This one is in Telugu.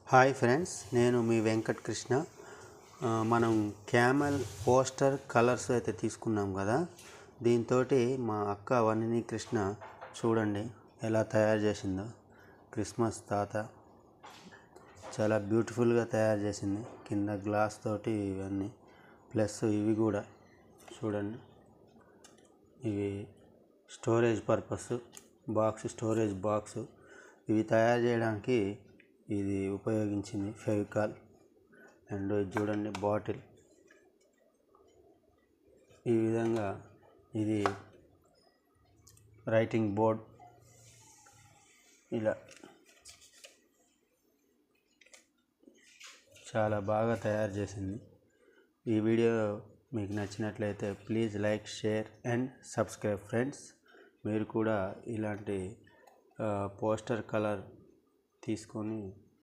హాయ్ ఫ్రెండ్స్, నేను మీ వెంకట్ కృష్ణ. మనం క్యామెల్ పోస్టర్ కలర్స్ అయితే తీసుకున్నాం కదా. దీంతో మా అక్క వనిని కృష్ణ చూడండి ఎలా తయారు చేసిందో. క్రిస్మస్ తాత చాలా బ్యూటిఫుల్గా తయారు చేసింది. కింద గ్లాస్ తోటి ఇవన్నీ ప్లస్ ఇవి కూడా చూడండి. ఇవి storage purpose box, storage box. ఇవి తయారు చేయడానికి ఇది ఉపయోగించింది ఫెవికాల్. అండ్ చూడండి బాటిల్. ఈ విధంగా ఇది రైటింగ్ బోర్డ్. ఇలా చాలా బాగా తయారు చేసింది. ఈ వీడియో మీకు నచ్చినట్లయితే please like, share and subscribe friends. మీరు కూడా ఇలాంటి పోస్టర్ కలర్ తీసుకొని